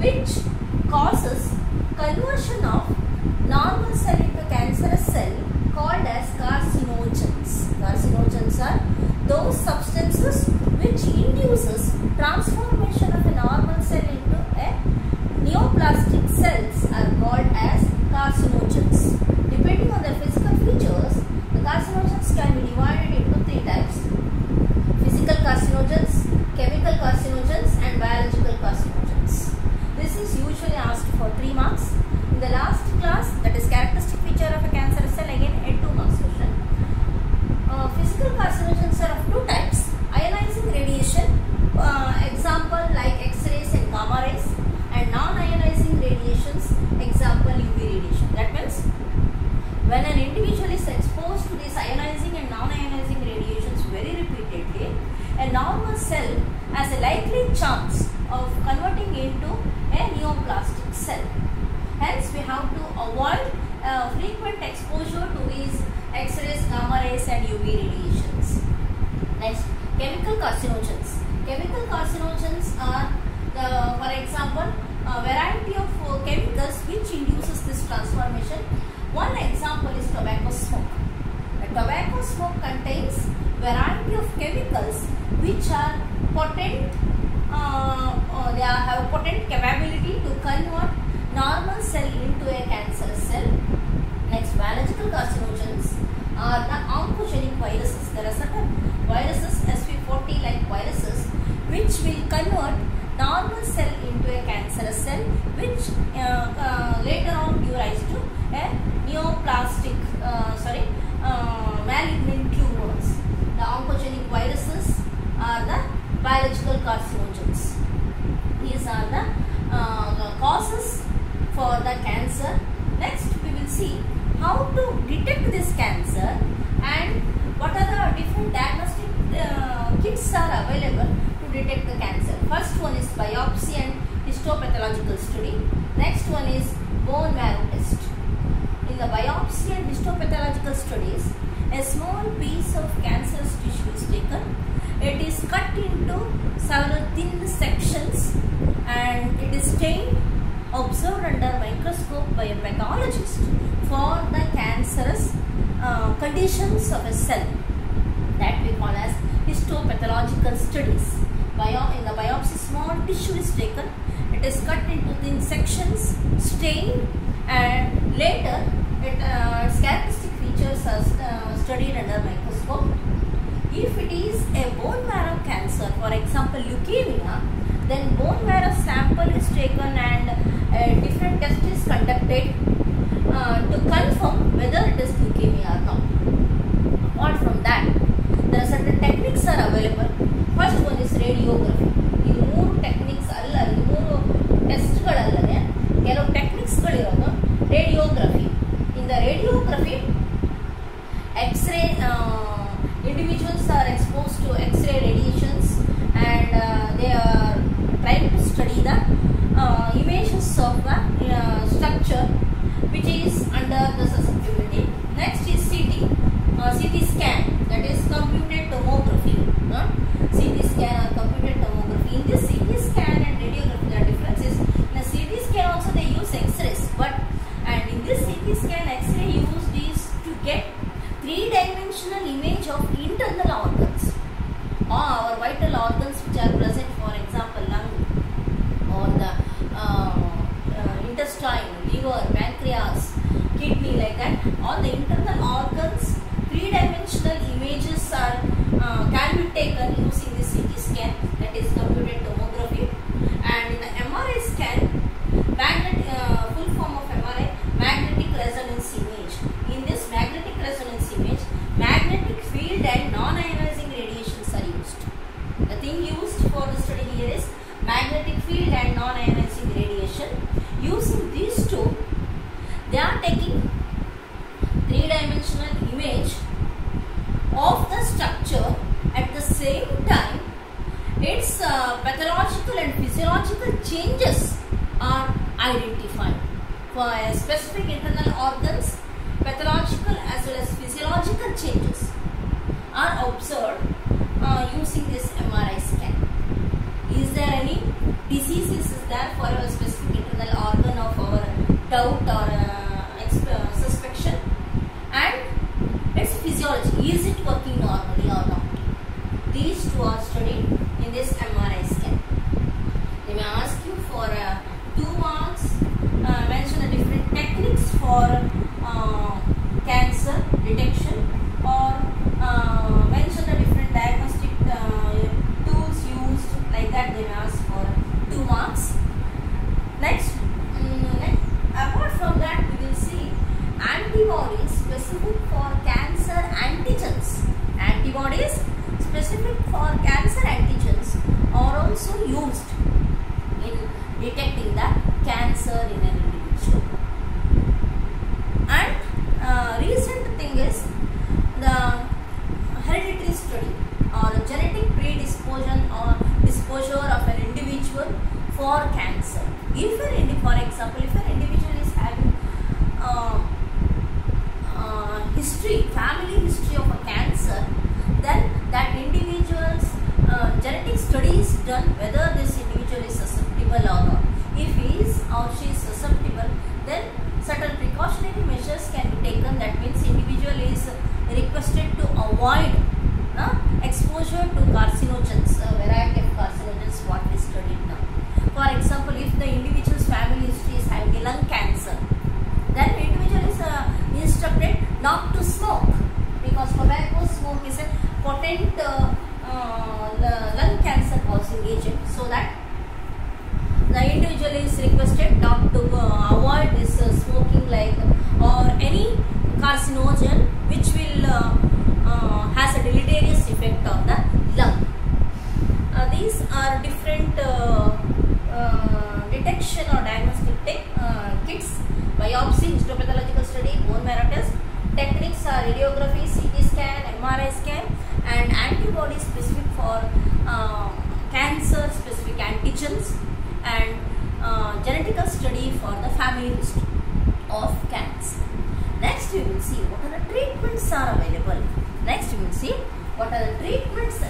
which causes conversion of normal cell into cancerous cell called as carcinogens. Carcinogens are those substances which induces transformation of a normal cell into a neoplastic cells are called as carcinogens. Depending on their physical features, the carcinogens can be divided into three types: physical carcinogens, chemical carcinogens, and biological carcinogens. This is usually asked for 3 marks. In the last class, that is characteristic feature of a cancerous cell, again a 2 marks question. Physical carcinogens are of 2 types: ionizing radiation, example like X-rays and gamma rays, and non-ionizing radiations, example UV radiation. That means when an individual is exposed to these ionizing and non-ionizing radiations very repeatedly, a normal cell has a likely chance of converting into a neoplastic cell. Hence, we have to avoid frequent exposure to these X-rays, gamma rays, and UV radiations. Next, chemical carcinogens. Chemical carcinogens are, for example, a variety of chemicals which induces this transformation. One example is tobacco smoke. Tobacco smoke contains variety of chemicals which are potent. They have potent capability to convert normal cell into a cancerous cell. Next, biological carcinogens are the oncogenic viruses. There are certain viruses, SV40 like viruses, which will convert normal cell into a cancerous cell, which later on give rise to a neoplastic, malignant tumors. The oncogenic viruses are the biological carcinogens. These are the causes for the cancer. Next, we will see how to detect this cancer and what are the different diagnostic kits are available to detect the cancer. First one is biopsy and histopathological study. Next one is bone marrow test. In the biopsy and histopathological studies, a small piece of cancerous tissue is taken. It is cut into several thin sections and it is stained, observed under microscope by a pathologist for the cancerous conditions of a cell, that we call as histopathological studies. In the biopsy, small tissue is taken, it is cut into thin sections, stained, and later its characteristic features are studied under microscope. If it is a bone marrow cancer, for example leukemia, then bone marrow sample is taken and a different test is conducted to confirm whether it is leukemia or not. Apart from that, there are certain techniques are available. First one is radiography. These 3 techniques alla, 3 tests galallane ಕೆಲವು techniques ಗಳಿರೋದು radiography. In the radiography, X-ray individuals are exposed to X-ray radiations and they are trying to study the images of the structure which is under the susceptibility. Next is CT scan, that is computed tomography. CT scan or computed tomography. In this CT scan and radiography, the difference is in a CT scan also they use X-rays, and in this CT scan X-ray used is to get 3-dimensional image of internal organs or our vital organs which are present, for example lung or the intestine, liver, pancreas, kidney, like that. All the internal organs, 3-dimensional images are can be taken using the CT scan, that is computed tomography. And in the MRI scan, full form of MRI, magnetic resonance image. In this magnetic resonance image, magnetic field and non-ionizing radiations are used. The thing used for the study here is magnetic field and non-ionizing radiation. Using these two, they are taking 3-dimensional image of the structure. At the same time, its pathological and physiological changes are identified. For specific internal organs, pathological as well as physiological changes are observed using this MRI scan. Is there any diseases is there for a specific for cancer detection, or mention the different diagnostic tools used, like that they may ask for 2 marks. Next, apart from that, we will see antibodies specific for cancer antigens. Antibodies specific for cancer antigens are also used in detecting the cancer in an individual. And recent thing is the hereditary study or genetic predisposition or disposure of an individual for cancer. If for example, if an individual is having family history of a cancer, then that individual's genetic study is done whether this individual is susceptible or not. If he is or she is susceptible, then certain precautionary measures can be taken. That means individual is requested to avoid exposure to carcinogens, a variety of carcinogens what we studied now. For example, if the individual's family history is having lung cancer, then the individual is instructed not to smoke, because tobacco smoke is a potent lung cancer causing agent, so that the individual is requested not to avoid this smoking, like, or any carcinogen which will has a deleterious effect on the lung. These are different detection or diagnostic kits: biopsy, histopathological study, bone marrow test. Techniques are radiography, CT scan, MRI scan, and antibody specific for cancer specific antigens, and genetical study for the family history of cancer. Next we will see what are the treatments are available. Next we will see what are the treatments